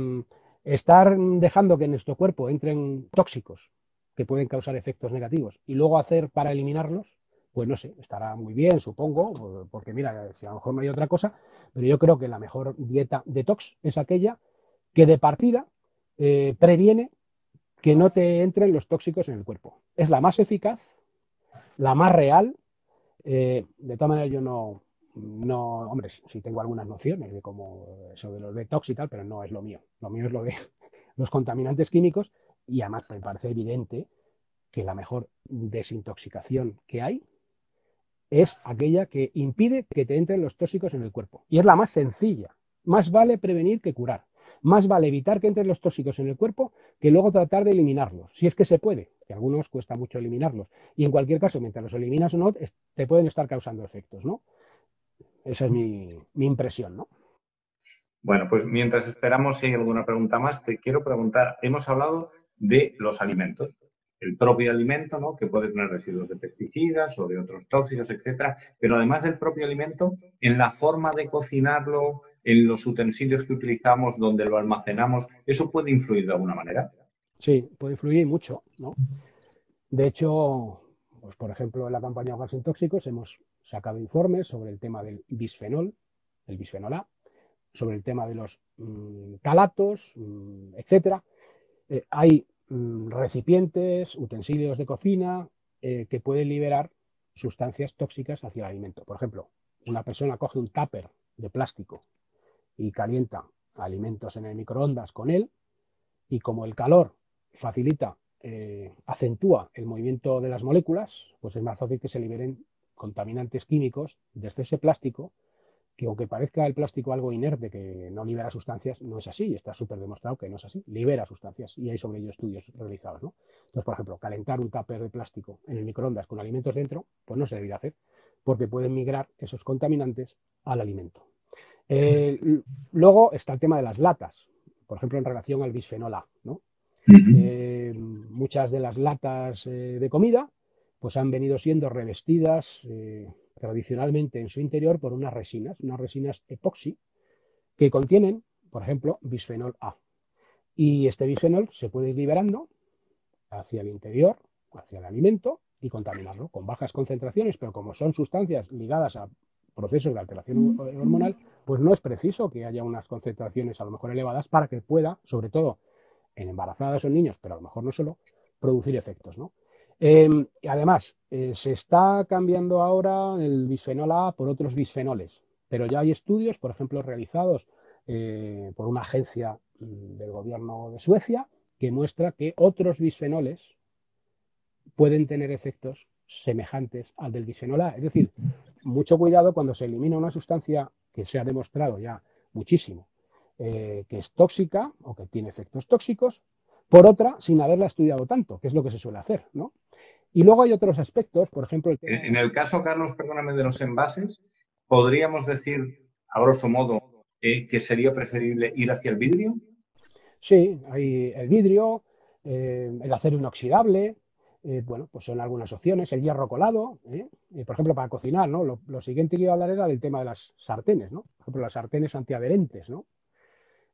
[SPEAKER 2] estar dejando que en nuestro cuerpo entren tóxicos que pueden causar efectos negativos y luego hacer para eliminarlos, pues no sé, estará muy bien, supongo, porque mira, si a lo mejor no hay otra cosa, pero yo creo que la mejor dieta detox es aquella que de partida previene que no te entren los tóxicos en el cuerpo. Es la más eficaz, la más real. De todas maneras, yo hombre, sí tengo algunas nociones de cómo eso de los detox y tal, pero no es lo mío. Lo mío es lo de los contaminantes químicos y además me parece evidente que la mejor desintoxicación que hay es aquella que impide que te entren los tóxicos en el cuerpo. Y es la más sencilla. Más vale prevenir que curar. Más vale evitar que entren los tóxicos en el cuerpo que luego tratar de eliminarlos, si es que se puede, que a algunos cuesta mucho eliminarlos. Y en cualquier caso, mientras los eliminas o no, te pueden estar causando efectos, ¿no? Esa es mi impresión, ¿no?
[SPEAKER 1] Bueno, pues mientras esperamos si hay alguna pregunta más, te quiero preguntar, hemos hablado de los alimentos, el propio alimento, ¿no? Que puede tener residuos de pesticidas o de otros tóxicos, etcétera, pero además del propio alimento, en la forma de cocinarlo, en los utensilios que utilizamos, donde lo almacenamos, ¿eso puede influir de alguna manera?
[SPEAKER 2] Sí, puede influir mucho, ¿no? De hecho, pues por ejemplo, en la campaña Hogar sin Tóxicos hemos sacado informes sobre el tema del bisfenol, el bisfenol A, sobre el tema de los calatos, etcétera. Hay recipientes, utensilios de cocina que pueden liberar sustancias tóxicas hacia el alimento. Por ejemplo, una persona coge un tupper de plástico y calienta alimentos en el microondas con él y como el calor facilita, acentúa el movimiento de las moléculas, pues es más fácil que se liberen contaminantes químicos desde ese plástico que aunque parezca el plástico algo inerte, que no libera sustancias, no es así, está súper demostrado que no es así, libera sustancias y hay sobre ello estudios realizados, ¿no? Entonces, por ejemplo, calentar un tupper de plástico en el microondas con alimentos dentro, pues no se debería hacer, porque pueden migrar esos contaminantes al alimento. Luego está el tema de las latas, por ejemplo, en relación al bisfenol A, ¿no? Muchas de las latas de comida pues han venido siendo revestidas tradicionalmente en su interior por unas resinas epoxi, que contienen, por ejemplo, bisfenol A. Y este bisfenol se puede ir liberando hacia el interior, hacia el alimento y contaminarlo con bajas concentraciones, pero como son sustancias ligadas a procesos de alteración hormonal, pues no es preciso que haya unas concentraciones a lo mejor elevadas para que pueda, sobre todo en embarazadas o en niños, pero a lo mejor no solo, producir efectos, ¿no? Además, se está cambiando ahora el bisfenol A por otros bisfenoles, pero ya hay estudios, por ejemplo, realizados por una agencia del gobierno de Suecia, que muestra que otros bisfenoles pueden tener efectos semejantes al del bisfenol A. Es decir, mucho cuidado cuando se elimina una sustancia que se ha demostrado ya muchísimo que es tóxica o que tiene efectos tóxicos, por otra sin haberla estudiado tanto, que es lo que se suele hacer, ¿no? Y luego hay otros aspectos, por ejemplo...
[SPEAKER 1] En el caso, Carlos, perdóname, de los envases, ¿podríamos decir, a grosso modo, que sería preferible ir hacia el vidrio?
[SPEAKER 2] Sí, hay el vidrio, el acero inoxidable, bueno, pues son algunas opciones, el hierro colado, por ejemplo, para cocinar, ¿no? Lo siguiente que iba a hablar era del tema de las sartenes, ¿no? Por ejemplo, las sartenes antiadherentes, ¿no?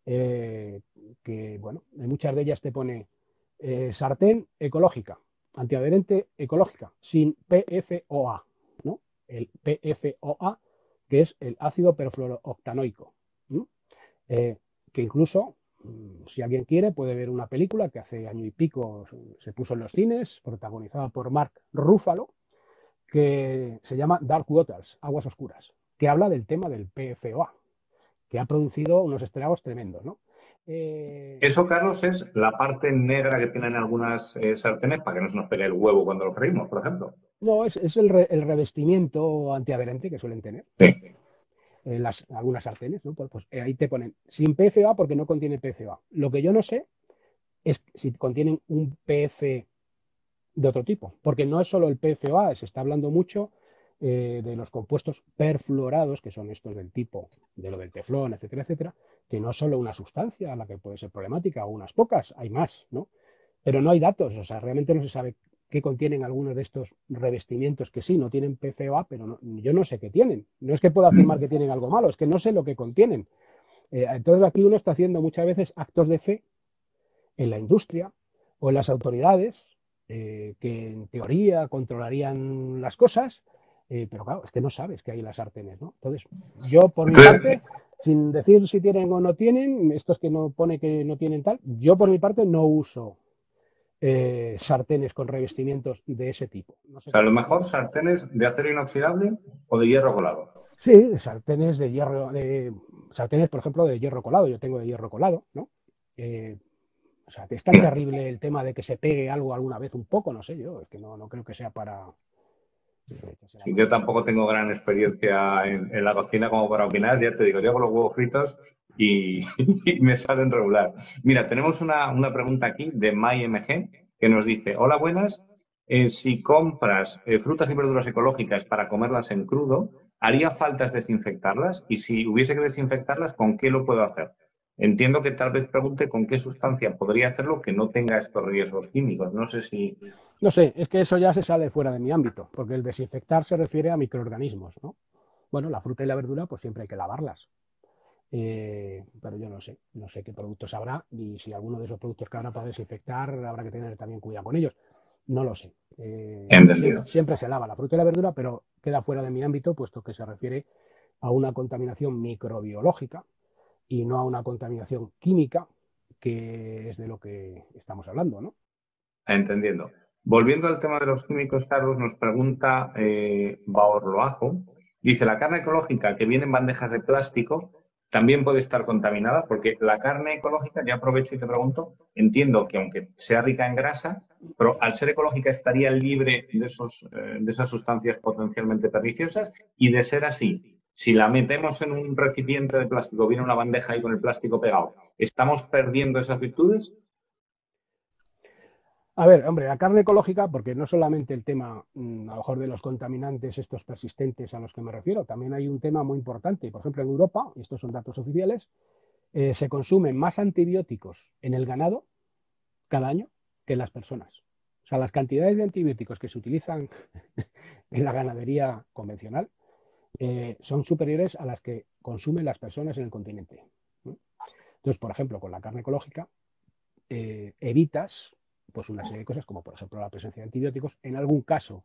[SPEAKER 2] Que, bueno, en muchas de ellas te pone sartén ecológica, antiadherente ecológica, sin PFOA, ¿no? El PFOA, que es el ácido perfluorooctanoico, ¿no? Que incluso, si alguien quiere, puede ver una película que hace año y pico se puso en los cines, protagonizada por Mark Ruffalo, que se llama Dark Waters, Aguas Oscuras, que habla del tema del PFOA, que ha producido unos estragos tremendos, ¿no?
[SPEAKER 1] Eso, Carlos, es la parte negra que tienen algunas sartenes para que no se nos pegue el huevo cuando lo freímos, por ejemplo.
[SPEAKER 2] No, es el revestimiento antiadherente que suelen tener.
[SPEAKER 1] Sí.
[SPEAKER 2] Algunas sartenes, ¿no? Pues ahí te ponen sin PFOA porque no contiene PFOA. Lo que yo no sé es si contienen un PF de otro tipo, porque no es solo el PFOA, se está hablando mucho de los compuestos perfluorados, que son estos del tipo de lo del teflón, etcétera, etcétera, que no es solo una sustancia a la que puede ser problemática o unas pocas, hay más, ¿no? Pero no hay datos, o sea, realmente no se sabe qué contienen algunos de estos revestimientos que sí, no tienen PFOA, pero no, yo no sé qué tienen. No es que pueda afirmar que tienen algo malo, es que no sé lo que contienen. Entonces aquí uno está haciendo muchas veces actos de fe en la industria o en las autoridades que en teoría controlarían las cosas, pero claro, es que no sabes que hay en las sartenes, ¿no? Entonces, yo por mi parte, sin decir si tienen o no tienen, estos que no pone que no tienen tal, yo por mi parte no uso sartenes con revestimientos de ese tipo. No sé,
[SPEAKER 1] o sea, a lo mejor sartenes de acero inoxidable o de hierro colado.
[SPEAKER 2] sí, de sartenes de hierro, sartenes, por ejemplo, de hierro colado. Yo tengo de hierro colado, ¿no? O sea, es tan terrible el tema de que se pegue algo alguna vez un poco, no sé yo, es que no creo que sea para...
[SPEAKER 1] Sí, yo tampoco tengo gran experiencia en la cocina como para opinar, ya te digo, yo hago los huevos fritos y, y me salen regular. Mira, tenemos una pregunta aquí de MyMG que nos dice, hola, buenas, si compras frutas y verduras ecológicas para comerlas en crudo, ¿haría falta desinfectarlas? Y si hubiese que desinfectarlas, ¿con qué lo puedo hacer? Entiendo que tal vez pregunte con qué sustancia podría hacerlo que no tenga estos riesgos químicos. No sé si...
[SPEAKER 2] No sé, es que eso ya se sale fuera de mi ámbito, porque el desinfectar se refiere a microorganismos, ¿no? Bueno, la fruta y la verdura, pues siempre hay que lavarlas. Pero yo no sé qué productos habrá y si alguno de esos productos que habrá para desinfectar habrá que tener también cuidado con ellos. No lo sé. Siempre se lava la fruta y la verdura, pero queda fuera de mi ámbito, puesto que se refiere a una contaminación microbiológica y no a una contaminación química, que es de lo que estamos hablando, ¿no?
[SPEAKER 1] Entendiendo. Volviendo al tema de los químicos, Carlos, nos pregunta Baorloajo. Dice, la carne ecológica que viene en bandejas de plástico también puede estar contaminada, porque la carne ecológica, ya aprovecho y te pregunto, entiendo que aunque sea rica en grasa, pero al ser ecológica estaría libre de esas sustancias potencialmente perniciosas y de ser así, Si la metemos en un recipiente de plástico, viene una bandeja ahí con el plástico pegado, ¿estamos perdiendo esas virtudes?
[SPEAKER 2] A ver, hombre, la carne ecológica, porque no solamente el tema, a lo mejor de los contaminantes estos persistentes a los que me refiero, también hay un tema muy importante. Por ejemplo, en Europa, y estos son datos oficiales, se consumen más antibióticos en el ganado cada año que en las personas. O sea, las cantidades de antibióticos que se utilizan en la ganadería convencional son superiores a las que consumen las personas en el continente, ¿no? Entonces, por ejemplo, con la carne ecológica evitas pues una serie de cosas como, por ejemplo, la presencia de antibióticos. En algún caso,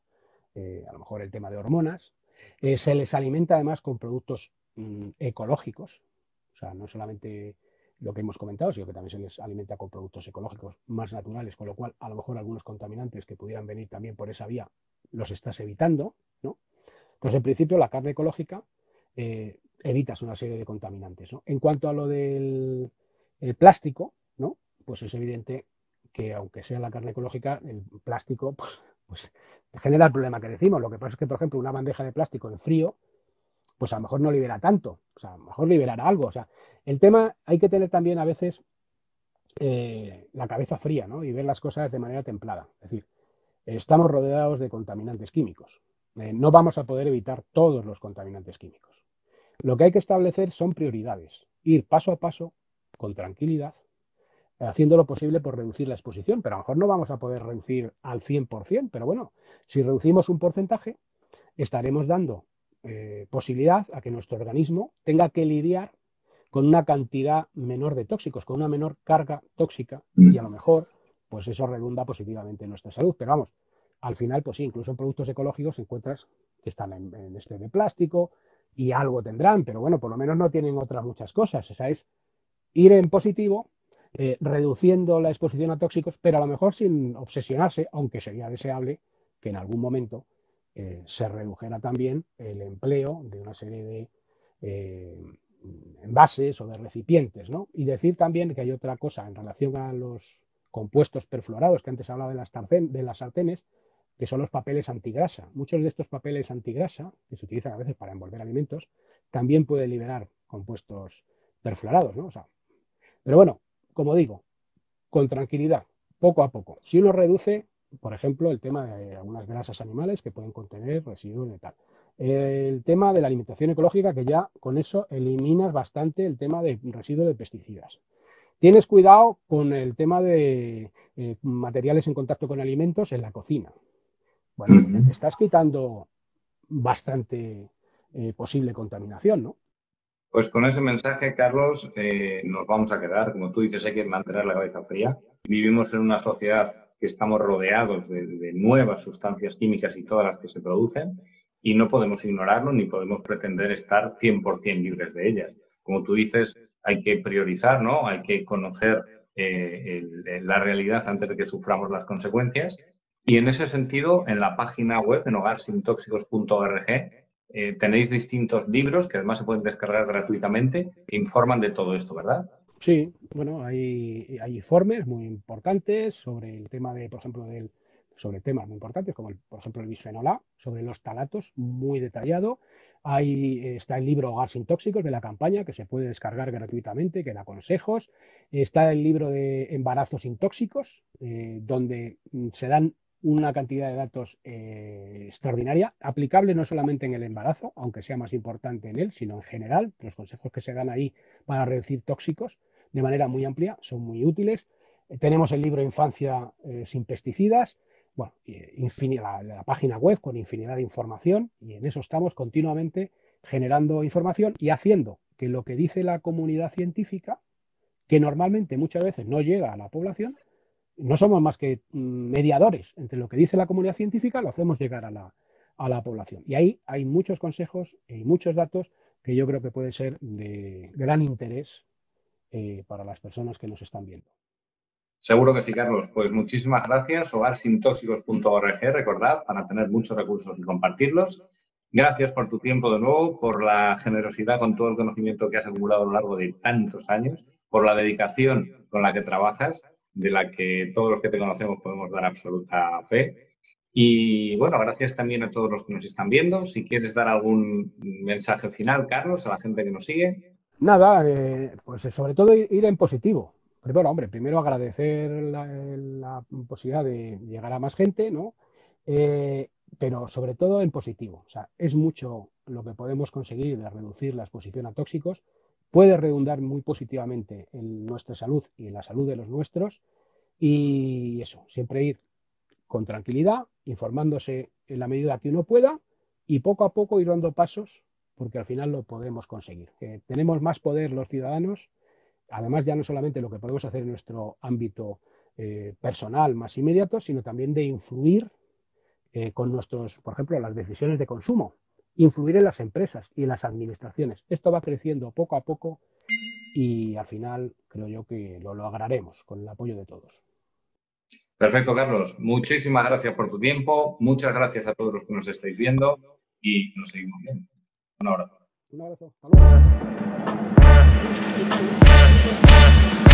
[SPEAKER 2] a lo mejor el tema de hormonas. Se les alimenta además con productos ecológicos, o sea, no solamente lo que hemos comentado, sino que también se les alimenta con productos ecológicos más naturales, con lo cual a lo mejor algunos contaminantes que pudieran venir también por esa vía los estás evitando, ¿no? Pues en principio la carne ecológica evitas una serie de contaminantes, ¿no? En cuanto a lo del el plástico, ¿no? Pues es evidente que aunque sea la carne ecológica, el plástico pues genera el problema que decimos. Lo que pasa es que, por ejemplo, una bandeja de plástico en frío, pues a lo mejor no libera tanto, o sea, a lo mejor liberará algo. O sea, el tema hay que tener también a veces la cabeza fría, ¿no? Y ver las cosas de manera templada. Es decir, estamos rodeados de contaminantes químicos. No vamos a poder evitar todos los contaminantes químicos. Lo que hay que establecer son prioridades, ir paso a paso, con tranquilidad, haciendo lo posible por reducir la exposición, pero a lo mejor no vamos a poder reducir al 100%, pero bueno, si reducimos un porcentaje, estaremos dando posibilidad a que nuestro organismo tenga que lidiar con una cantidad menor de tóxicos, con una menor carga tóxica, y a lo mejor pues eso redunda positivamente en nuestra salud. Pero vamos, al final, pues sí, incluso en productos ecológicos encuentras que están en este de plástico y algo tendrán, pero bueno, por lo menos no tienen otras muchas cosas. O sea, es ir en positivo, reduciendo la exposición a tóxicos, pero a lo mejor sin obsesionarse, aunque sería deseable que en algún momento se redujera también el empleo de una serie de envases o de recipientes, ¿no? Y decir también que hay otra cosa en relación a los compuestos perfluorados, que antes hablaba de las sartenes, que son los papeles antigrasa. Muchos de estos papeles antigrasa, que se utilizan a veces para envolver alimentos, también pueden liberar compuestos perfluorados, ¿no? O sea, pero bueno, como digo, con tranquilidad, poco a poco. Si uno reduce, por ejemplo, el tema de algunas grasas animales que pueden contener residuos de tal. El tema de la alimentación ecológica, que ya con eso eliminas bastante el tema de residuos de pesticidas. Tienes cuidado con el tema de materiales en contacto con alimentos en la cocina. Bueno, estás quitando bastante posible contaminación, ¿no?
[SPEAKER 1] Pues con ese mensaje, Carlos, nos vamos a quedar. Como tú dices, hay que mantener la cabeza fría. Vivimos en una sociedad que estamos rodeados de nuevas sustancias químicas y todas las que se producen y no podemos ignorarlo ni podemos pretender estar 100% libres de ellas. Como tú dices, hay que priorizar, ¿no? Hay que conocer la realidad antes de que suframos las consecuencias. Y en ese sentido, en la página web, en hogarsintóxicos.org, tenéis distintos libros que además se pueden descargar gratuitamente que informan de todo esto, ¿verdad?
[SPEAKER 2] Sí, bueno, hay informes muy importantes sobre el tema de, por ejemplo, sobre temas muy importantes como, por ejemplo, el bisfenol A, sobre los talatos, muy detallado. Está el libro Hogar sin tóxicos de la campaña, que se puede descargar gratuitamente, que da consejos. Está el libro de Embarazo sin tóxicos, donde se dan una cantidad de datos extraordinaria, aplicable no solamente en el embarazo, aunque sea más importante en él, sino en general. Los consejos que se dan ahí para reducir tóxicos de manera muy amplia son muy útiles. Tenemos el libro Infancia sin pesticidas, bueno, la página web con infinidad de información, y en eso estamos continuamente generando información y haciendo que lo que dice la comunidad científica, que normalmente muchas veces no llega a la población, no somos más que mediadores entre lo que dice la comunidad científica, lo hacemos llegar a la población. Y ahí hay muchos consejos y muchos datos que yo creo que pueden ser de gran interés para las personas que nos están viendo.
[SPEAKER 1] Seguro que sí, Carlos. Pues muchísimas gracias. Hogarsintóxicos.org, recordad, para tener muchos recursos y compartirlos. Gracias por tu tiempo de nuevo, por la generosidad con todo el conocimiento que has acumulado a lo largo de tantos años, por la dedicación con la que trabajas, de la que todos los que te conocemos podemos dar absoluta fe. Y bueno, gracias también a todos los que nos están viendo. Si quieres dar algún mensaje final, Carlos, a la gente que nos sigue.
[SPEAKER 2] Nada, pues sobre todo ir en positivo. Primero, hombre, primero agradecer la posibilidad de llegar a más gente, ¿no? Eh, pero sobre todo en positivo. O sea, es mucho lo que podemos conseguir de reducir la exposición a tóxicos. Puede redundar muy positivamente en nuestra salud y en la salud de los nuestros. Y eso, siempre ir con tranquilidad, informándose en la medida que uno pueda y poco a poco ir dando pasos, porque al final lo podemos conseguir. Tenemos más poder los ciudadanos, además ya no solamente lo que podemos hacer en nuestro ámbito personal más inmediato, sino también de influir con nuestros, por ejemplo, las decisiones de consumo, influir en las empresas y en las administraciones. Esto va creciendo poco a poco y al final creo yo que lo lograremos con el apoyo de todos.
[SPEAKER 1] Perfecto, Carlos. Muchísimas gracias por tu tiempo. Muchas gracias a todos los que nos estáis viendo y nos seguimos viendo. Un abrazo.
[SPEAKER 2] Un abrazo. Hasta luego.